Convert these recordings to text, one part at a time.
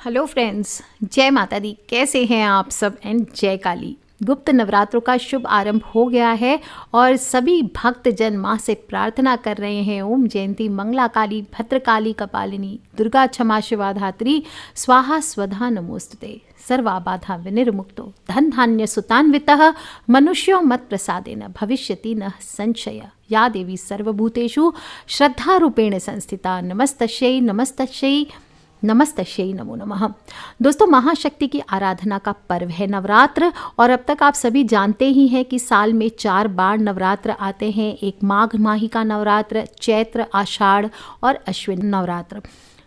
Hello friends, जय माता दी। कैसे हैं आप सब एंड जय काली। गुप्त नवरात्रों का शुभ आरंभ हो गया है और सभी भक्त जन माँ से प्रार्थना कर रहे हैं। ओम जयंती मंगला काली भद्रकाली कपालिनी दुर्गा क्षमा शिवा धात्री स्वाहा स्वधा नमोस्तुते सर्वा बाधा विनिर्मुक्तो धन धान्य सुतान्वितः मनुष्यो मत प्रसादेन भविष्यति न संशय या देवी सर्वभूतेषु श्रद्धा रूपेण संस्थिता नमस्तस्यै नमस्तस्यै नमस्तस्यै नमो नमः। दोस्तों, महाशक्ति की आराधना का पर्व है नवरात्र और अब तक आप सभी जानते ही हैं कि साल में 4 बार नवरात्र आते हैं। एक माघ माही का नवरात्र, चैत्र, आषाढ़ और अश्विन नवरात्र।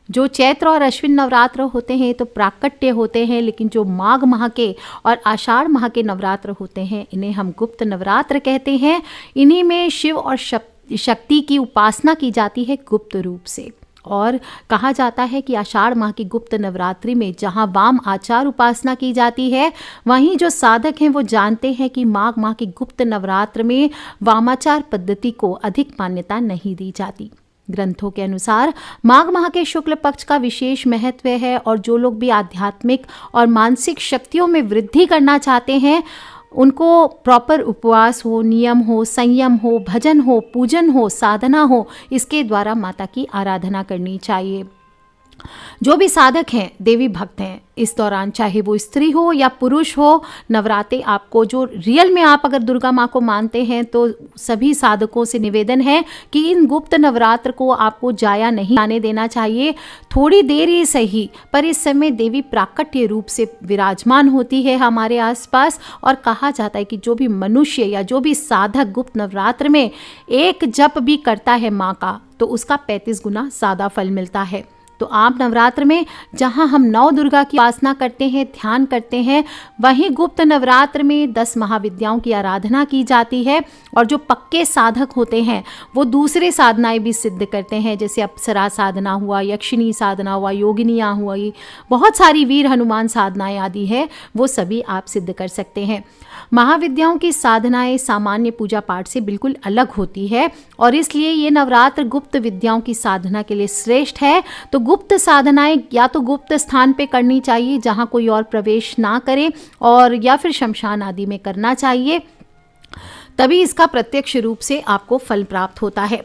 जो चैत्र और अश्विन नवरात्र होते हैं तो प्राकट्य होते हैं, लेकिन जो माघ माह के और आषाढ़ माह के नवरात्र होते हैं इन्हें हम गुप्त नवरात्र कहते हैं। इन्हीं में शिव और शक्ति की उपासना की जाती है गुप्त रूप से। और कहा जाता है कि आषाढ़ माह की गुप्त नवरात्रि में जहाँ वाम आचार उपासना की जाती है, वहीं जो साधक हैं वो जानते हैं कि माघ माह की गुप्त नवरात्र में वामाचार पद्धति को अधिक मान्यता नहीं दी जाती। ग्रंथों के अनुसार माघ माह के शुक्ल पक्ष का विशेष महत्व है और जो लोग भी आध्यात्मिक और मानसिक शक्तियों में वृद्धि करना चाहते हैं उनको प्रॉपर उपवास हो, नियम हो, संयम हो, भजन हो, पूजन हो, साधना हो, इसके द्वारा माता की आराधना करनी चाहिए। जो भी साधक हैं, देवी भक्त हैं, इस दौरान चाहे वो स्त्री हो या पुरुष हो, नवरात्रे आपको जो रियल में आप अगर दुर्गा माँ को मानते हैं तो सभी साधकों से निवेदन है कि इन गुप्त नवरात्र को आपको जाया नहीं आने देना चाहिए। थोड़ी देर ही सही, पर इस समय देवी प्राकट्य रूप से विराजमान होती है हमारे आसपास और कहा जाता है कि जो भी मनुष्य या जो भी साधक गुप्त नवरात्र में एक जप भी करता है माँ का तो उसका 35 गुना ज़्यादा फल मिलता है। तो आप नवरात्र में जहां हम 9 दुर्गा की उपासना करते हैं, ध्यान करते हैं, वहीं गुप्त नवरात्र में 10 महाविद्याओं की आराधना की जाती है। और जो पक्के साधक होते हैं वो दूसरे साधनाएं भी सिद्ध करते हैं, जैसे अप्सरा साधना हुआ, यक्षिणी साधना हुआ, योगिनियाँ हुई, बहुत सारी वीर हनुमान साधनाएं आदि है, वो सभी आप सिद्ध कर सकते हैं। महाविद्याओं की साधनाएं सामान्य पूजा पाठ से बिल्कुल अलग होती है और इसलिए ये नवरात्र गुप्त विद्याओं की साधना के लिए श्रेष्ठ है। तो गुप्त साधनाएं या तो गुप्त स्थान पे करनी चाहिए जहां कोई और प्रवेश ना करे, और या फिर शमशान आदि में करना चाहिए, तभी इसका प्रत्यक्ष रूप से आपको फल प्राप्त होता है।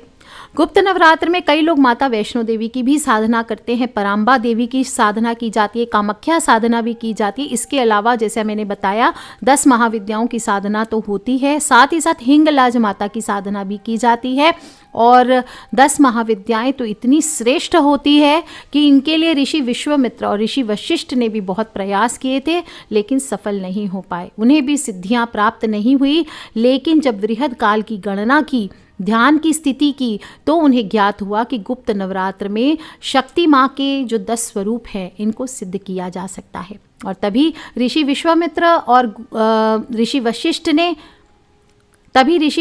गुप्त नवरात्र में कई लोग माता वैष्णो देवी की भी साधना करते हैं, पराम्बा देवी की साधना की जाती है, कामाख्या साधना भी की जाती है। इसके अलावा जैसे मैंने बताया 10 महाविद्याओं की साधना तो होती है, साथ ही साथ हिंगलाज माता की साधना भी की जाती है। और 10 महाविद्याएं तो इतनी श्रेष्ठ होती है कि इनके लिए ऋषि विश्वामित्र और ऋषि वशिष्ठ ने भी बहुत प्रयास किए थे, लेकिन सफल नहीं हो पाए, उन्हें भी सिद्धियां प्राप्त नहीं हुई। लेकिन जब वृहद काल की गणना की, ध्यान की स्थिति की, तो उन्हें ज्ञात हुआ कि गुप्त नवरात्र में शक्ति माँ के जो 10 स्वरूप हैं इनको सिद्ध किया जा सकता है। और तभी ऋषि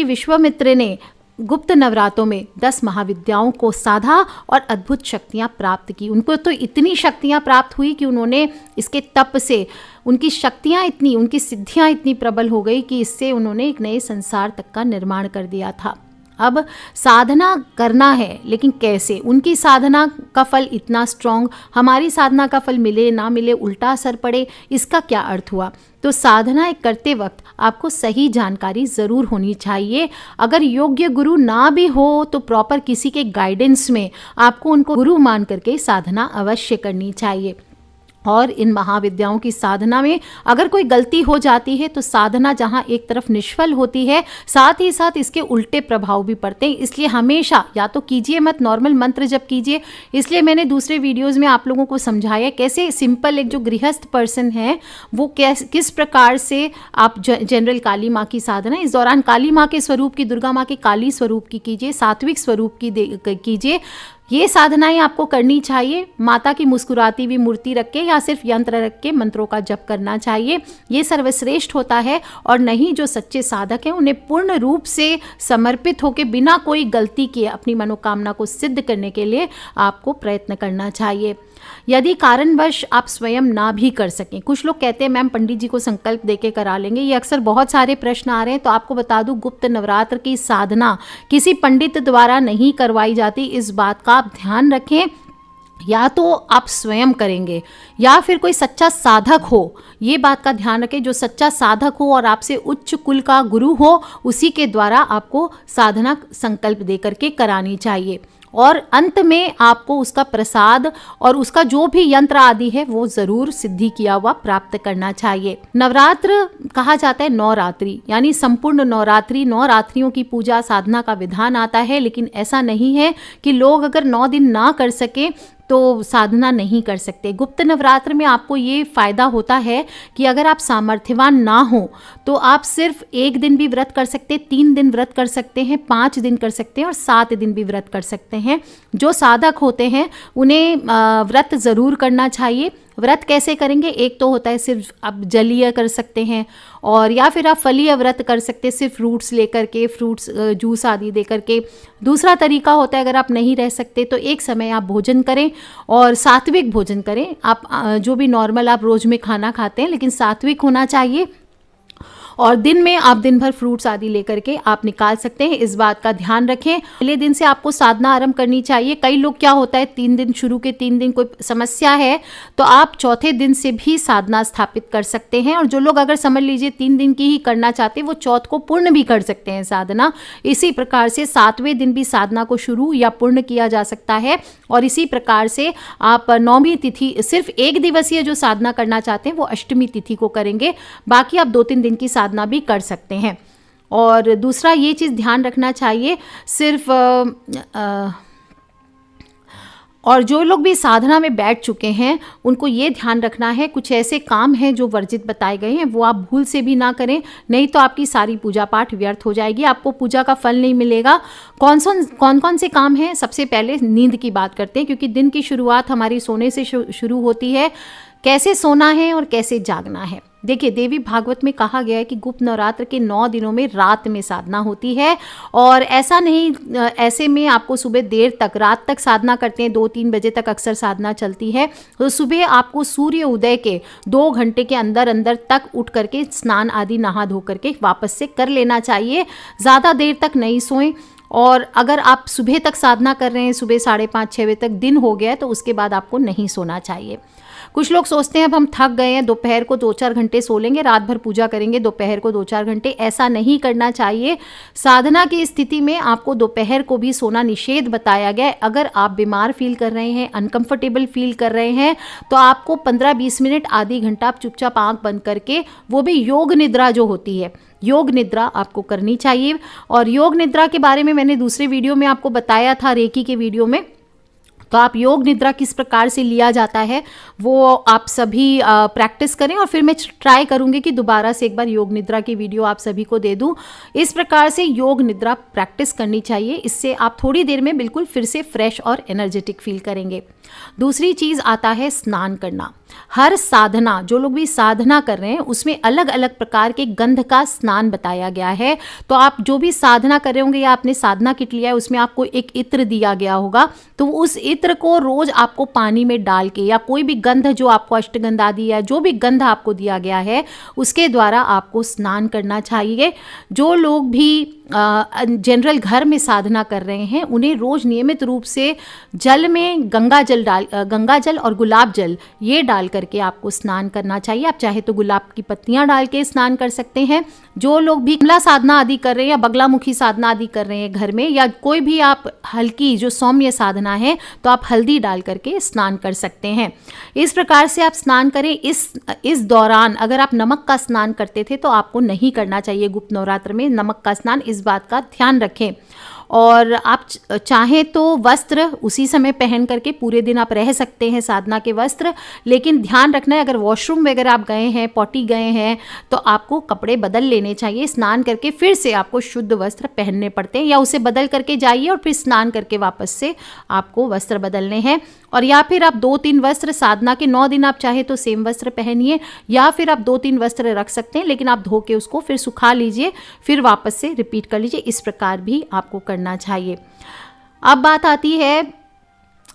विश्वामित्र ने गुप्त नवरात्रों में 10 महाविद्याओं को साधा और अद्भुत शक्तियां प्राप्त की। उनको तो इतनी शक्तियां प्राप्त हुई कि उन्होंने इसके तप से उनकी शक्तियां इतनी, उनकी सिद्धियां इतनी प्रबल हो गई कि इससे उन्होंने एक नए संसार तक का निर्माण कर दिया था। अब साधना करना है, लेकिन कैसे? उनकी साधना का फल इतना स्ट्रॉन्ग, हमारी साधना का फल मिले ना मिले, उल्टा असर पड़े, इसका क्या अर्थ हुआ? तो साधना करते वक्त आपको सही जानकारी ज़रूर होनी चाहिए। अगर योग्य गुरु ना भी हो तो प्रॉपर किसी के गाइडेंस में आपको उनको गुरु मान करके साधना अवश्य करनी चाहिए। और इन महाविद्याओं की साधना में अगर कोई गलती हो जाती है तो साधना जहाँ एक तरफ निष्फल होती है, साथ ही साथ इसके उल्टे प्रभाव भी पड़ते हैं। इसलिए हमेशा या तो कीजिए मत, नॉर्मल मंत्र जप कीजिए। इसलिए मैंने दूसरे वीडियोस में आप लोगों को समझाया कैसे सिंपल एक जो गृहस्थ पर्सन है वो किस प्रकार से आप जनरल काली माँ की साधना इस दौरान काली माँ के स्वरूप की, दुर्गा माँ के काली स्वरूप की कीजिए, सात्विक स्वरूप की कीजिए। ये साधनाएं आपको करनी चाहिए। माता की मुस्कुराती हुई मूर्ति रख के या सिर्फ यंत्र रख के मंत्रों का जप करना चाहिए, ये सर्वश्रेष्ठ होता है। और नहीं, जो सच्चे साधक हैं उन्हें पूर्ण रूप से समर्पित होकर बिना कोई गलती किए अपनी मनोकामना को सिद्ध करने के लिए आपको प्रयत्न करना चाहिए। यदि कारणवश आप स्वयं ना भी कर सकें, कुछ लोग कहते हैं मैम पंडित जी को संकल्प देके करा लेंगे, ये अक्सर बहुत सारे प्रश्न आ रहे हैं। तो आपको बता दूं, गुप्त नवरात्र की साधना किसी पंडित द्वारा नहीं करवाई जाती, इस बात का आप ध्यान रखें। या तो आप स्वयं करेंगे या फिर कोई सच्चा साधक हो। ये बात का ध्यान रखें, जो सच्चा साधक हो और आपसे उच्च कुल का गुरु हो, उसी के द्वारा आपको साधना संकल्प दे करके करानी चाहिए। और अंत में आपको उसका प्रसाद और उसका जो भी यंत्र आदि है वो जरूर सिद्धि किया हुआ प्राप्त करना चाहिए। नवरात्र कहा जाता है नवरात्रि, यानी संपूर्ण नवरात्रि, 9 रात्रियों की पूजा साधना का विधान आता है। लेकिन ऐसा नहीं है कि लोग अगर 9 दिन ना कर सके तो साधना नहीं कर सकते। गुप्त नवरात्र में आपको ये फायदा होता है कि अगर आप सामर्थ्यवान ना हो तो आप सिर्फ 1 दिन भी व्रत कर सकते, 3 दिन व्रत कर सकते हैं, 5 दिन कर सकते हैं और 7 दिन भी व्रत कर सकते हैं। जो साधक होते हैं उन्हें व्रत ज़रूर करना चाहिए। व्रत कैसे करेंगे? एक तो होता है सिर्फ आप जलीय कर सकते हैं, और या फिर आप फलीय व्रत कर सकते हैं सिर्फ फ्रूट्स लेकर के, फ्रूट्स जूस आदि दे करके। दूसरा तरीका होता है अगर आप नहीं रह सकते तो एक समय आप भोजन करें और सात्विक भोजन करें। आप जो भी नॉर्मल आप रोज में खाना खाते हैं लेकिन सात्विक होना चाहिए, और दिन में आप दिन भर फ्रूट्स आदि लेकर के आप निकाल सकते हैं। इस बात का ध्यान रखें। पहले दिन से आपको साधना आरंभ करनी चाहिए। कई लोग क्या होता है 3 दिन शुरू के 3 दिन कोई समस्या है तो आप चौथे दिन से भी साधना स्थापित कर सकते हैं, और जो लोग अगर समझ लीजिए 3 दिन की ही करना चाहते हैं वो चौथ को पूर्ण भी कर सकते हैं साधना। इसी प्रकार से 7वें दिन भी साधना को शुरू या पूर्ण किया जा सकता है। और इसी प्रकार से आप 9वीं तिथि, सिर्फ 1 दिवसीय जो साधना करना चाहते हैं वो अष्टमी तिथि को करेंगे, बाकी आप 2-3 दिन की साधना भी कर सकते हैं। और दूसरा ये चीज़ ध्यान रखना चाहिए, सिर्फ और जो लोग भी साधना में बैठ चुके हैं उनको ये ध्यान रखना है, कुछ ऐसे काम हैं जो वर्जित बताए गए हैं वो आप भूल से भी ना करें, नहीं तो आपकी सारी पूजा पाठ व्यर्थ हो जाएगी, आपको पूजा का फल नहीं मिलेगा। कौन कौन से काम हैं? सबसे पहले नींद की बात करते हैं, क्योंकि दिन की शुरुआत हमारी सोने से शुरू होती है। कैसे सोना है और कैसे जागना है? देखिए, देवी भागवत में कहा गया है कि गुप्त नवरात्र के 9 दिनों में रात में साधना होती है, और ऐसा नहीं, ऐसे में आपको सुबह देर तक, रात तक साधना करते हैं, 2-3 बजे तक अक्सर साधना चलती है। तो सुबह आपको सूर्य उदय के 2 घंटे के अंदर अंदर तक उठ करके स्नान आदि नहा धो करके वापस से कर लेना चाहिए। ज़्यादा देर तक नहीं सोएं। और अगर आप सुबह तक साधना कर रहे हैं, सुबह 5:30-6 बजे तक दिन हो गया है, तो उसके बाद आपको नहीं सोना चाहिए। कुछ लोग सोचते हैं अब हम थक गए हैं, दोपहर को 2-4 घंटे सो लेंगे, रात भर पूजा करेंगे, दोपहर को 2-4 घंटे। ऐसा नहीं करना चाहिए। साधना की स्थिति में आपको दोपहर को भी सोना निषेध बताया गया है। अगर आप बीमार फील कर रहे हैं, अनकंफर्टेबल फील कर रहे हैं, तो आपको 15-20 मिनट, आधी घंटा आप चुपचाप आंख बंद करके, वो भी योग निद्रा जो होती है, योग निद्रा आपको करनी चाहिए। और योग निद्रा के बारे में मैंने दूसरे वीडियो में आपको बताया था, रेकी के वीडियो में। तो आप योग निद्रा किस प्रकार से लिया जाता है वो आप सभी प्रैक्टिस करें, और फिर मैं ट्राई करूंगी कि दोबारा से एक बार योग निद्रा की वीडियो आप सभी को दे दूं। इस प्रकार से योग निद्रा प्रैक्टिस करनी चाहिए, इससे आप थोड़ी देर में बिल्कुल फिर से फ्रेश और एनर्जेटिक फील करेंगे। दूसरी चीज़ आता है स्नान करना। हर साधना, जो लोग भी साधना कर रहे हैं उसमें अलग अलग प्रकार के गंध का स्नान बताया गया है। तो आप जो भी साधना कर रहे होंगे या आपने साधना किट लिया है उसमें आपको एक इत्र दिया गया होगा, तो उस इत्र को रोज आपको पानी में डाल के, या कोई भी गंध जो आपको अष्टगंध आदि या जो भी गंध आपको दिया गया है उसके द्वारा आपको स्नान करना चाहिए। जो लोग भी जनरल घर में साधना कर रहे हैं उन्हें रोज नियमित रूप से जल में गंगा जल और गुलाब जल ये डाल करके आपको स्नान करना चाहिए। आप चाहे तो गुलाब की पत्तियां डाल के स्नान कर सकते हैं। जो लोग भी कमला साधना आदि कर रहे हैं या बगलामुखी साधना आदि कर रहे हैं घर में, या कोई भी आप हल्की जो सौम्य साधना है, तो आप हल्दी डाल करके स्नान कर सकते हैं। इस प्रकार से आप स्नान करें। इस दौरान अगर आप नमक का स्नान करते थे तो आपको नहीं करना चाहिए गुप्त नवरात्र में नमक का स्नान, इस बात का ध्यान रखें। और आप चाहें तो वस्त्र उसी समय पहन करके पूरे दिन आप रह सकते हैं, साधना के वस्त्र, लेकिन ध्यान रखना है अगर वॉशरूम वगैरह आप गए हैं, पॉटी गए हैं, तो आपको कपड़े बदल लेने चाहिए। स्नान करके फिर से आपको शुद्ध वस्त्र पहनने पड़ते हैं, या उसे बदल करके जाइए और फिर स्नान करके वापस से आपको वस्त्र बदलने हैं। और या फिर आप 2-3 वस्त्र, साधना के 9 दिन आप चाहे तो सेम वस्त्र पहनिए, या फिर आप 2-3 वस्त्र रख सकते हैं, लेकिन आप धो के उसको फिर सुखा लीजिए, फिर वापस से रिपीट कर लीजिए। इस प्रकार भी आपको करना चाहिए। अब बात आती है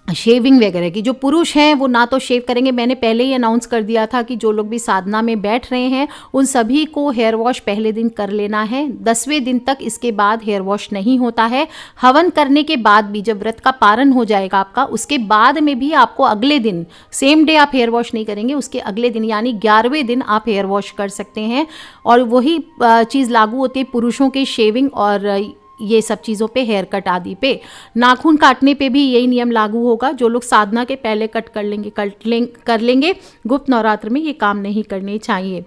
शेविंग वगैरह की। जो पुरुष हैं वो ना तो शेव करेंगे, मैंने पहले ही अनाउंस कर दिया था कि जो लोग भी साधना में बैठ रहे हैं उन सभी को हेयर वॉश पहले दिन कर लेना है। 10वें दिन तक इसके बाद हेयर वॉश नहीं होता है। हवन करने के बाद भी, जब व्रत का पारण हो जाएगा आपका, उसके बाद में भी आपको अगले दिन, सेम डे आप हेयर वॉश नहीं करेंगे, उसके अगले दिन यानी 11वें दिन आप हेयर वॉश कर सकते हैं। और वही चीज़ लागू होती है पुरुषों के शेविंग और ये सब चीज़ों पे, हेयर कट आदि पे। नाखून काटने पे भी यही नियम लागू होगा। जो लोग साधना के पहले कट कर लेंगे, गुप्त नवरात्र में ये काम नहीं करने चाहिए।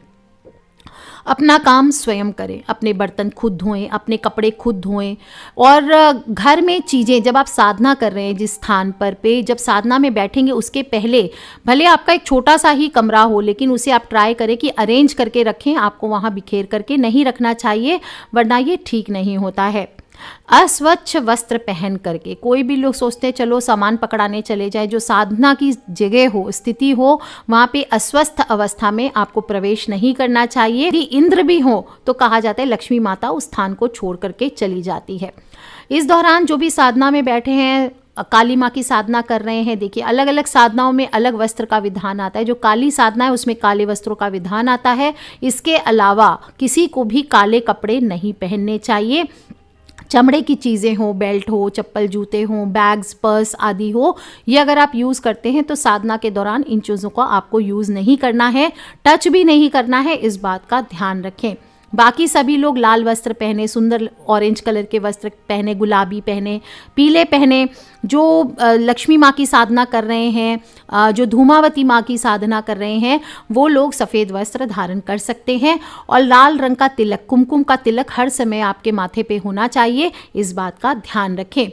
अपना काम स्वयं करें, अपने बर्तन खुद धोएं, अपने कपड़े खुद धोएं। और घर में चीज़ें, जब आप साधना कर रहे हैं जिस स्थान पे जब साधना में बैठेंगे उसके पहले, भले आपका एक छोटा सा ही कमरा हो लेकिन उसे आप ट्राई करें कि अरेंज करके रखें। आपको वहाँ बिखेर करके नहीं रखना चाहिए, वरना ये ठीक नहीं होता है। अस्वच्छ वस्त्र पहन करके, कोई भी लोग सोचते हैं चलो सामान पकड़ाने चले जाए, जो साधना की जगह हो, स्थिति हो, वहाँ पे अस्वस्थ अवस्था में आपको प्रवेश नहीं करना चाहिए। यदि इंद्र भी हो तो कहा जाता है लक्ष्मी माता उस स्थान को छोड़ करके चली जाती है। इस दौरान जो भी साधना में बैठे हैं, काली माँ की साधना कर रहे हैं, देखिए अलग अलग साधनाओं में अलग वस्त्र का विधान आता है। जो काली साधना है उसमें काले वस्त्रों का विधान आता है। इसके अलावा किसी को भी काले कपड़े नहीं पहनने चाहिए। चमड़े की चीज़ें हो, बेल्ट हो, चप्पल जूते हो, बैग्स, पर्स आदि हो, ये अगर आप यूज़ करते हैं तो साधना के दौरान इन चीज़ों को आपको यूज़ नहीं करना है, टच भी नहीं करना है, इस बात का ध्यान रखें। बाकी सभी लोग लाल वस्त्र पहने, सुंदर ऑरेंज कलर के वस्त्र पहने, गुलाबी पहने, पीले पहने। जो लक्ष्मी माँ की साधना कर रहे हैं, जो धूमावती माँ की साधना कर रहे हैं, वो लोग सफ़ेद वस्त्र धारण कर सकते हैं। और लाल रंग का तिलक, कुमकुम का तिलक हर समय आपके माथे पे होना चाहिए, इस बात का ध्यान रखें।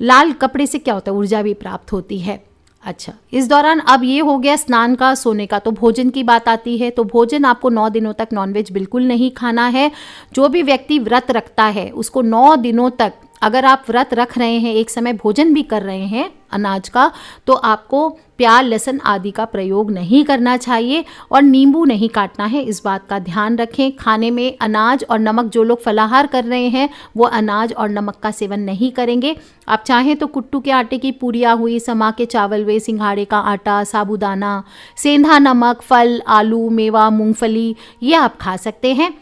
लाल कपड़े से क्या होता है, ऊर्जा भी प्राप्त होती है। अच्छा, इस दौरान अब ये हो गया स्नान का, सोने का। तो भोजन की बात आती है, तो भोजन आपको 9 दिनों तक नॉनवेज बिल्कुल नहीं खाना है। जो भी व्यक्ति व्रत रखता है उसको 9 दिनों तक, अगर आप व्रत रख रहे हैं, एक समय भोजन भी कर रहे हैं अनाज का, तो आपको प्याज, लहसुन आदि का प्रयोग नहीं करना चाहिए और नींबू नहीं काटना है, इस बात का ध्यान रखें। खाने में अनाज और नमक, जो लोग फलाहार कर रहे हैं वो अनाज और नमक का सेवन नहीं करेंगे। आप चाहें तो कुट्टू के आटे की पूरियाँ हुई, समा के चावल हुए, सिंघाड़े का आटा, साबूदाना, सेंधा नमक, फल, आलू, मेवा, मूंगफली, ये आप खा सकते हैं।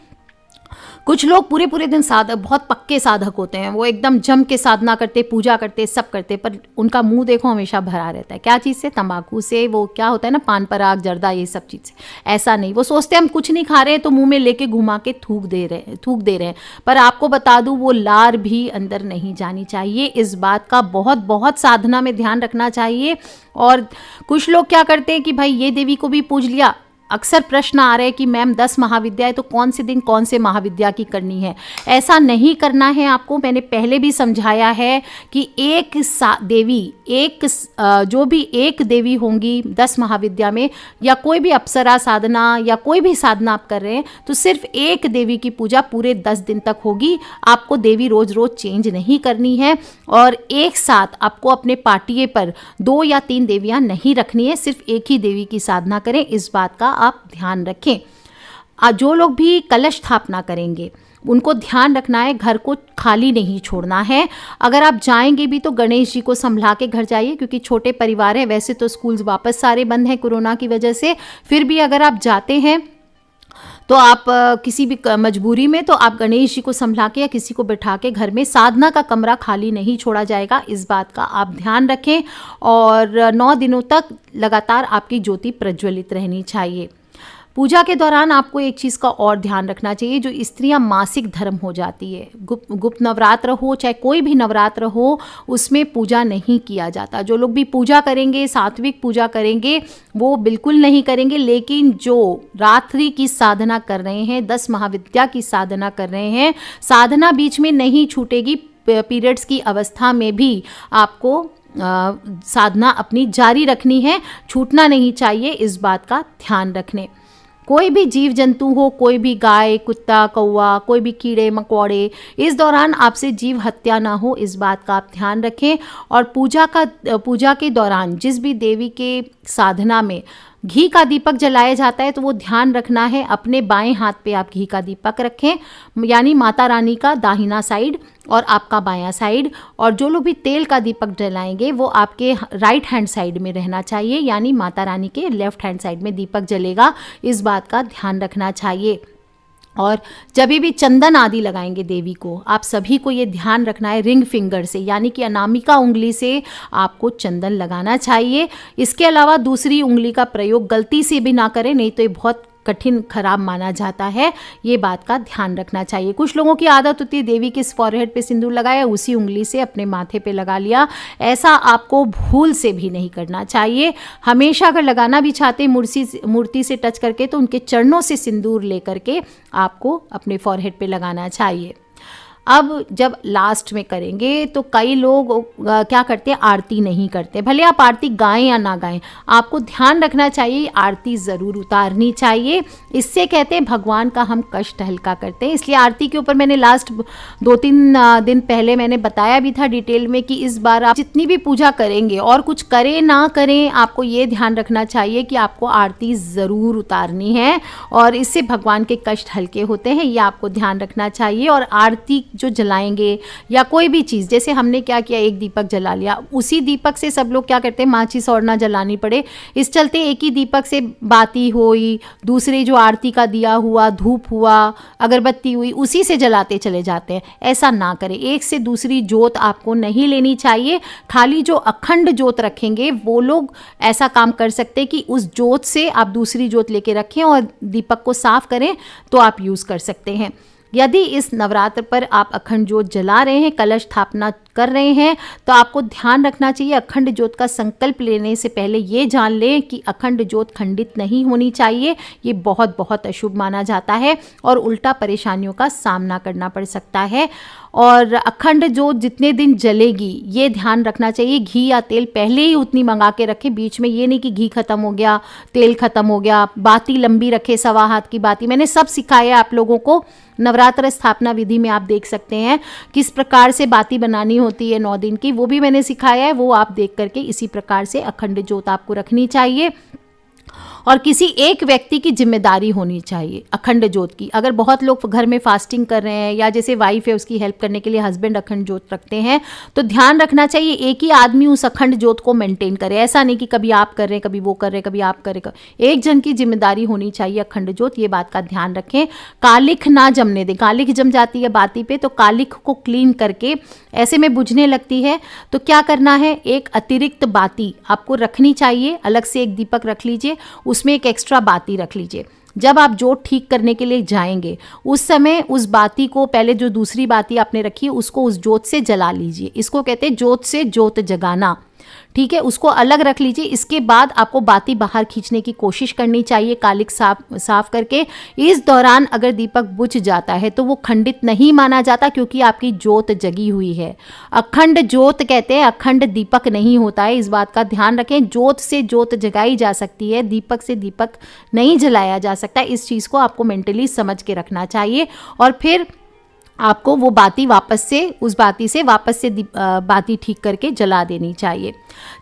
कुछ लोग पूरे पूरे दिन साधक, बहुत पक्के साधक होते हैं, वो एकदम जम के साधना करते, पूजा करते, सब करते, पर उनका मुंह देखो हमेशा भरा रहता है। क्या चीज़ से? तंबाकू से, वो क्या होता है ना, पान पराग, जर्दा, ये सब चीज़ से। ऐसा नहीं, वो सोचते हैं हम कुछ नहीं खा रहे हैं तो मुंह में लेके घुमा के थूक दे रहे हैं। पर आपको बता दूं, वो लार भी अंदर नहीं जानी चाहिए, इस बात का बहुत बहुत साधना में ध्यान रखना चाहिए। और कुछ लोग क्या करते हैं कि भाई ये देवी को भी पूज लिया। अक्सर प्रश्न आ रहे हैं कि मैम 10 महाविद्या है तो कौन से दिन कौन से महाविद्या की करनी है। ऐसा नहीं करना है आपको, मैंने पहले भी समझाया है कि जो भी एक देवी होंगी 10 महाविद्या में, या कोई भी अप्सरा साधना या कोई भी साधना आप कर रहे हैं, तो सिर्फ एक देवी की पूजा पूरे 10 दिन तक होगी। आपको देवी रोज रोज चेंज नहीं करनी है और एक साथ आपको अपने पाटिये पर 2 या 3 देवियां नहीं रखनी है, सिर्फ एक ही देवी की साधना करें, इस बात का आप ध्यान रखें। जो लोग भी कलश स्थापना करेंगे उनको ध्यान रखना है, घर को खाली नहीं छोड़ना है। अगर आप जाएंगे भी तो गणेश जी को संभला के घर जाइए, क्योंकि छोटे परिवार है। वैसे तो स्कूल्स वापस सारे बंद हैं कोरोना की वजह से, फिर भी अगर आप जाते हैं तो आप किसी भी मजबूरी में, तो आप गणेश जी को संभला के या किसी को बिठा के घर में, साधना का कमरा खाली नहीं छोड़ा जाएगा, इस बात का आप ध्यान रखें। और 9 दिनों तक लगातार आपकी ज्योति प्रज्वलित रहनी चाहिए। पूजा के दौरान आपको एक चीज़ का और ध्यान रखना चाहिए, जो स्त्रियां मासिक धर्म हो जाती है, गुप्त नवरात्र हो चाहे कोई भी नवरात्र हो, उसमें पूजा नहीं किया जाता। जो लोग भी पूजा करेंगे, सात्विक पूजा करेंगे, वो बिल्कुल नहीं करेंगे। लेकिन जो रात्रि की साधना कर रहे हैं, 10 महाविद्या की साधना कर रहे हैं, साधना बीच में नहीं छूटेगी। पीरियड्स की अवस्था में भी आपको साधना अपनी जारी रखनी है, छूटना नहीं चाहिए, इस बात का ध्यान रखने। कोई भी जीव जंतु हो, कोई भी गाय, कुत्ता, कौवा, कोई भी कीड़े मकोड़े, इस दौरान आपसे जीव हत्या ना हो, इस बात का आप ध्यान रखें। और पूजा के दौरान जिस भी देवी के साधना में घी का दीपक जलाया जाता है तो वो ध्यान रखना है अपने बाएं हाथ पे आप घी का दीपक रखें, यानी माता रानी का दाहिना साइड और आपका बायां साइड। और जो लोग भी तेल का दीपक जलाएंगे वो आपके राइट हैंड साइड में रहना चाहिए, यानी माता रानी के लेफ्ट हैंड साइड में दीपक जलेगा, इस बात का ध्यान रखना चाहिए। और जब भी चंदन आदि लगाएंगे देवी को, आप सभी को ये ध्यान रखना है रिंग फिंगर से, यानी कि अनामिका उंगली से आपको चंदन लगाना चाहिए। इसके अलावा दूसरी उंगली का प्रयोग गलती से भी ना करें, नहीं तो ये बहुत कठिन खराब माना जाता है, ये बात का ध्यान रखना चाहिए। कुछ लोगों की आदत होती है देवी के फॉरहेड पे सिंदूर लगाया, उसी उंगली से अपने माथे पे लगा लिया, ऐसा आपको भूल से भी नहीं करना चाहिए। हमेशा अगर लगाना भी चाहते हैं मूर्ति से टच करके, तो उनके चरणों से सिंदूर लेकर के आपको अपने फॉरहेड पे लगाना चाहिए। अब जब लास्ट में करेंगे तो कई लोग क्या करते हैं, आरती नहीं करते। भले आप आरती गाएं या ना गाएं, आपको ध्यान रखना चाहिए आरती ज़रूर उतारनी चाहिए। इससे कहते हैं भगवान का हम कष्ट हल्का करते हैं। इसलिए आरती के ऊपर मैंने लास्ट 2-3 दिन पहले मैंने बताया भी था डिटेल में कि इस बार आप जितनी भी पूजा करेंगे और कुछ करें ना करें, आपको ये ध्यान रखना चाहिए कि आपको आरती ज़रूर उतारनी है, और इससे भगवान के कष्ट हल्के होते हैं, ये आपको ध्यान रखना चाहिए। और आरती जो जलाएंगे या कोई भी चीज़, जैसे हमने क्या किया, एक दीपक जला लिया, उसी दीपक से सब लोग क्या करते हैं, माचिस और ना जलानी पड़े, इस चलते एक ही दीपक से बाती हुई, दूसरे जो आरती का दिया हुआ, धूप हुआ, अगरबत्ती हुई, उसी से जलाते चले जाते हैं। ऐसा ना करें, एक से दूसरी जोत आपको नहीं लेनी चाहिए। खाली जो अखंड जोत रखेंगे वो लोग ऐसा काम कर सकते हैं कि उस जोत से आप दूसरी जोत लेके रखें और दीपक को साफ करें, तो आप यूज़ कर सकते हैं। यदि इस नवरात्र पर आप अखंड ज्योत जला रहे हैं, कलश स्थापना कर रहे हैं, तो आपको ध्यान रखना चाहिए अखंड ज्योत का संकल्प लेने से पहले ये जान लें कि अखंड ज्योत खंडित नहीं होनी चाहिए। ये बहुत बहुत अशुभ माना जाता है और उल्टा परेशानियों का सामना करना पड़ सकता है। और अखंड ज्योत जितने दिन जलेगी ये ध्यान रखना चाहिए, घी या तेल पहले ही उतनी मंगा के रखें। बीच में ये नहीं कि घी खत्म हो गया, तेल खत्म हो गया, बाती लंबी रखे, 1.25 हाथ की बाती। मैंने सब सिखाया आप लोगों को। नवरात्र स्थापना विधि में आप देख सकते हैं किस प्रकार से बाती बनानी होती है 9 दिन की, वो भी मैंने सिखाया है, वो आप देख करके इसी प्रकार से अखंड ज्योत आपको रखनी चाहिए। और किसी एक व्यक्ति की जिम्मेदारी होनी चाहिए अखंड ज्योत की। अगर बहुत लोग घर में फास्टिंग कर रहे हैं या जैसे वाइफ है उसकी हेल्प करने के लिए हस्बैंड अखंड ज्योत रखते हैं, तो ध्यान रखना चाहिए एक ही आदमी उस अखंड ज्योत को मेंटेन करे। ऐसा नहीं कि कभी आप कर रहे हैं, कभी वो कर रहे हैं, कभी आप कर रहे हैं। एक जन की जिम्मेदारी होनी चाहिए अखंड ज्योत, ये बात का ध्यान रखें। कालिख ना जमने दें, कालिख जम जाती है बाती पे, तो कालिख को क्लीन करके ऐसे में बुझने लगती है, तो क्या करना है, एक अतिरिक्त बाती आपको रखनी चाहिए। अलग से एक दीपक रख लीजिए, उसमें एक एक्स्ट्रा बाती रख लीजिए। जब आप जोत ठीक करने के लिए जाएंगे उस समय उस बाती को, पहले जो दूसरी बाती आपने रखी है उसको उस जोत से जला लीजिए। इसको कहते हैं जोत से जोत जगाना, ठीक है, उसको अलग रख लीजिए। इसके बाद आपको बाती बाहर खींचने की कोशिश करनी चाहिए कालिक साफ करके। इस दौरान अगर दीपक बुझ जाता है तो वो खंडित नहीं माना जाता, क्योंकि आपकी जोत जगी हुई है। अखंड जोत कहते हैं, अखंड दीपक नहीं होता है, इस बात का ध्यान रखें। जोत से जोत जगाई जा सकती है, दीपक से दीपक नहीं जलाया जा सकता। इस चीज़ को आपको मेंटली समझ के रखना चाहिए। और फिर आपको वो बाती वापस से, उस बाती से वापस से बाती ठीक करके जला देनी चाहिए।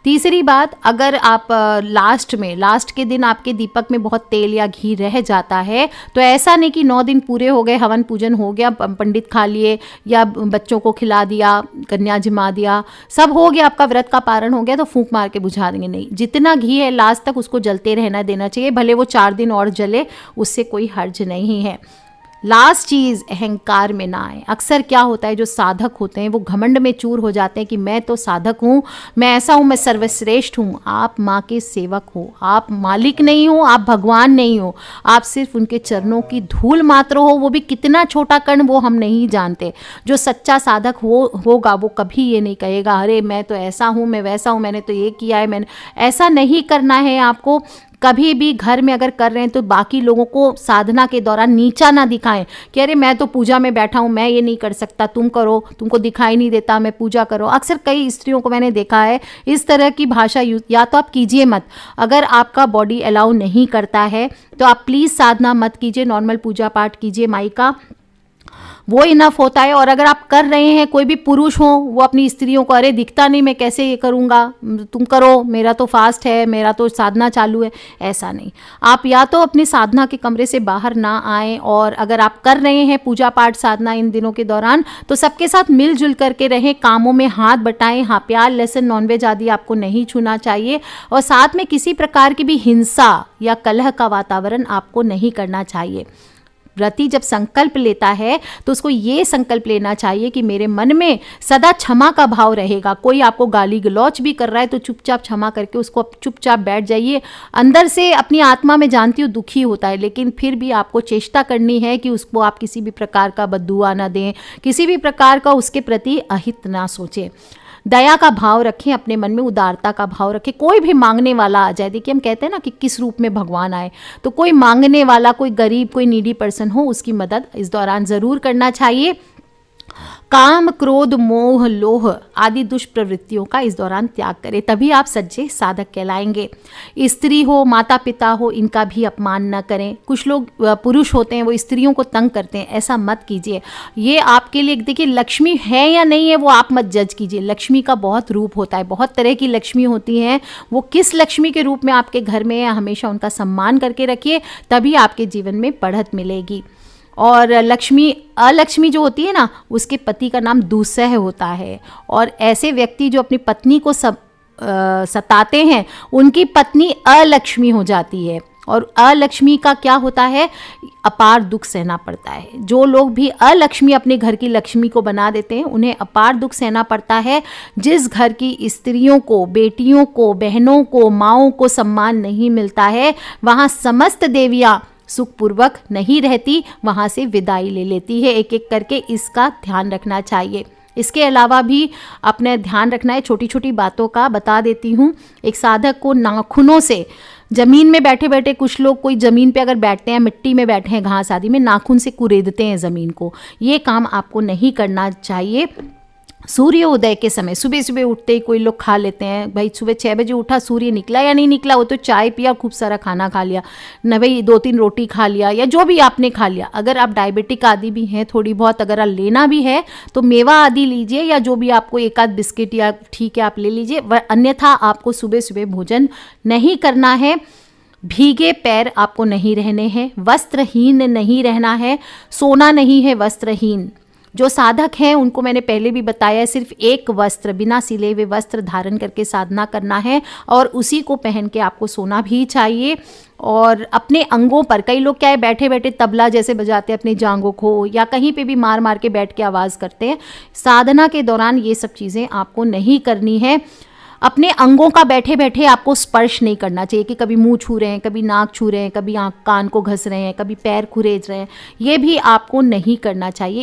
तीसरी बात, अगर आप लास्ट के दिन आपके दीपक में बहुत तेल या घी रह जाता है, तो ऐसा नहीं कि 9 दिन पूरे हो गए, हवन पूजन हो गया, पंडित खा लिए या बच्चों को खिला दिया, कन्या जिमा दिया, सब हो गया, आपका व्रत का पारण हो गया, तो फूंक मार के बुझा देंगे। नहीं, जितना घी है लास्ट तक उसको जलते रहना देना चाहिए, भले वो 4 दिन और जले, उससे कोई हर्ज नहीं है। लास्ट चीज़, अहंकार में ना आए। अक्सर क्या होता है, जो साधक होते हैं वो घमंड में चूर हो जाते हैं कि मैं तो साधक हूँ, मैं ऐसा हूँ, मैं सर्वश्रेष्ठ हूँ। आप माँ के सेवक हो, आप मालिक नहीं हो, आप भगवान नहीं हो, आप सिर्फ उनके चरणों की धूल मात्र हो। वो भी कितना छोटा कण वो हम नहीं जानते। जो सच्चा साधक होगा वो कभी ये नहीं कहेगा अरे मैं तो ऐसा हूँ, मैं वैसा हूँ, मैंने तो ये किया है, मैंने ऐसा नहीं करना है आपको। कभी भी घर में अगर कर रहे हैं तो बाकी लोगों को साधना के दौरान नीचा ना दिखाएं कि अरे मैं तो पूजा में बैठा हूँ, मैं ये नहीं कर सकता, तुम करो, तुमको दिखाई नहीं देता, मैं पूजा करो। अक्सर कई स्त्रियों को मैंने देखा है इस तरह की भाषा यूज, या तो आप कीजिए मत। अगर आपका बॉडी अलाउ नहीं करता है तो आप प्लीज़ साधना मत कीजिए, नॉर्मल पूजा पाठ कीजिए माई का। वो इनफ होता है। और अगर आप कर रहे हैं, कोई भी पुरुष हो, वो अपनी स्त्रियों को अरे दिखता नहीं, मैं कैसे ये करूँगा, तुम करो, मेरा तो फास्ट है, मेरा तो साधना चालू है, ऐसा नहीं। आप या तो अपनी साधना के कमरे से बाहर ना आएँ, और अगर आप कर रहे हैं पूजा पाठ साधना इन दिनों के दौरान, तो सबके साथ मिलजुल करके रहें, कामों में हाथ बटाएं। हाँ, प्याज लहसुन नॉनवेज आदि आपको नहीं छूना चाहिए, और साथ में किसी प्रकार की भी हिंसा या कलह का वातावरण आपको नहीं करना चाहिए। व्रती जब संकल्प लेता है तो उसको ये संकल्प लेना चाहिए कि मेरे मन में सदा क्षमा का भाव रहेगा। कोई आपको गाली गलौच भी कर रहा है तो चुपचाप क्षमा करके उसको चुपचाप बैठ जाइए। अंदर से अपनी आत्मा में जानती हूँ दुखी होता है, लेकिन फिर भी आपको चेष्टा करनी है कि उसको आप किसी भी प्रकार का बद्दुआ ना दें, किसी भी प्रकार का उसके प्रति अहित ना सोचें। दया का भाव रखें, अपने मन में उदारता का भाव रखें। कोई भी मांगने वाला आ जाए, देखिए हम कहते हैं ना कि किस रूप में भगवान आए, तो कोई मांगने वाला, कोई गरीब, कोई नीडी पर्सन हो, उसकी मदद इस दौरान ज़रूर करना चाहिए। काम क्रोध मोह लोह आदि दुष्प्रवृत्तियों का इस दौरान त्याग करें, तभी आप सच्चे साधक कहलाएंगे। स्त्री हो, माता पिता हो, इनका भी अपमान न करें। कुछ लोग पुरुष होते हैं, वो स्त्रियों को तंग करते हैं, ऐसा मत कीजिए। ये आपके लिए, देखिए लक्ष्मी है या नहीं है वो आप मत जज कीजिए। लक्ष्मी का बहुत रूप होता है, बहुत तरह की लक्ष्मी होती हैं। वो किस लक्ष्मी के रूप में आपके घर में है, हमेशा उनका सम्मान करके रखिए, तभी आपके जीवन में बढ़त मिलेगी। और लक्ष्मी, अलक्ष्मी जो होती है ना, उसके पति का नाम दूसह होता है, और ऐसे व्यक्ति जो अपनी पत्नी को सताते हैं, उनकी पत्नी अलक्ष्मी हो जाती है। और अलक्ष्मी का क्या होता है, अपार दुख सहना पड़ता है। जो लोग भी अलक्ष्मी अपने घर की लक्ष्मी को बना देते हैं, उन्हें अपार दुख सहना पड़ता है। जिस घर की स्त्रियों को, बेटियों को, बहनों को, माँओं को सम्मान नहीं मिलता है, वहाँ समस्त देवियाँ सुखपूर्वक नहीं रहती, वहाँ से विदाई ले लेती है एक एक करके। इसका ध्यान रखना चाहिए। इसके अलावा भी अपने ध्यान रखना है, छोटी छोटी बातों का बता देती हूँ। एक साधक को नाखूनों से, ज़मीन में बैठे बैठे, कुछ लोग कोई ज़मीन पे अगर बैठते हैं, मिट्टी में बैठे हैं, घास आदि में, नाखून से कुरेदते हैं ज़मीन को, ये काम आपको नहीं करना चाहिए। सूर्योदय के समय, सुबह सुबह उठते ही कोई लोग खा लेते हैं, भाई सुबह 6 बजे उठा, सूर्य निकला या नहीं निकला, वो तो चाय पिया, खूब सारा खाना खा लिया, न भाई 2-3 रोटी खा लिया, या जो भी आपने खा लिया। अगर आप डायबिटिक आदि भी हैं, थोड़ी बहुत अगर आप लेना भी है तो मेवा आदि लीजिए, या जो भी आपको एक आध बिस्किट या ठीक है आप ले लीजिए, अन्यथा आपको सुबह सुबह भोजन नहीं करना है। भीगे पैर आपको नहीं रहने हैं, वस्त्रहीन नहीं रहना है, सोना नहीं है वस्त्रहीन। जो साधक हैं उनको मैंने पहले भी बताया, सिर्फ एक वस्त्र, बिना सिले हुए वस्त्र धारण करके साधना करना है, और उसी को पहन के आपको सोना भी चाहिए। और अपने अंगों पर, कई लोग क्या है, बैठे बैठे तबला जैसे बजाते हैं अपनी जांघों को, या कहीं पे भी मार मार के बैठ के आवाज़ करते हैं। साधना के दौरान ये सब चीज़ें आपको नहीं करनी है। अपने अंगों का बैठे बैठे आपको स्पर्श नहीं करना चाहिए, कि कभी मुंह छू रहे हैं, कभी नाक छू रहे हैं, कभी आँख कान को घस रहे हैं, कभी पैर खुरेज रहे हैं, ये भी आपको नहीं करना चाहिए।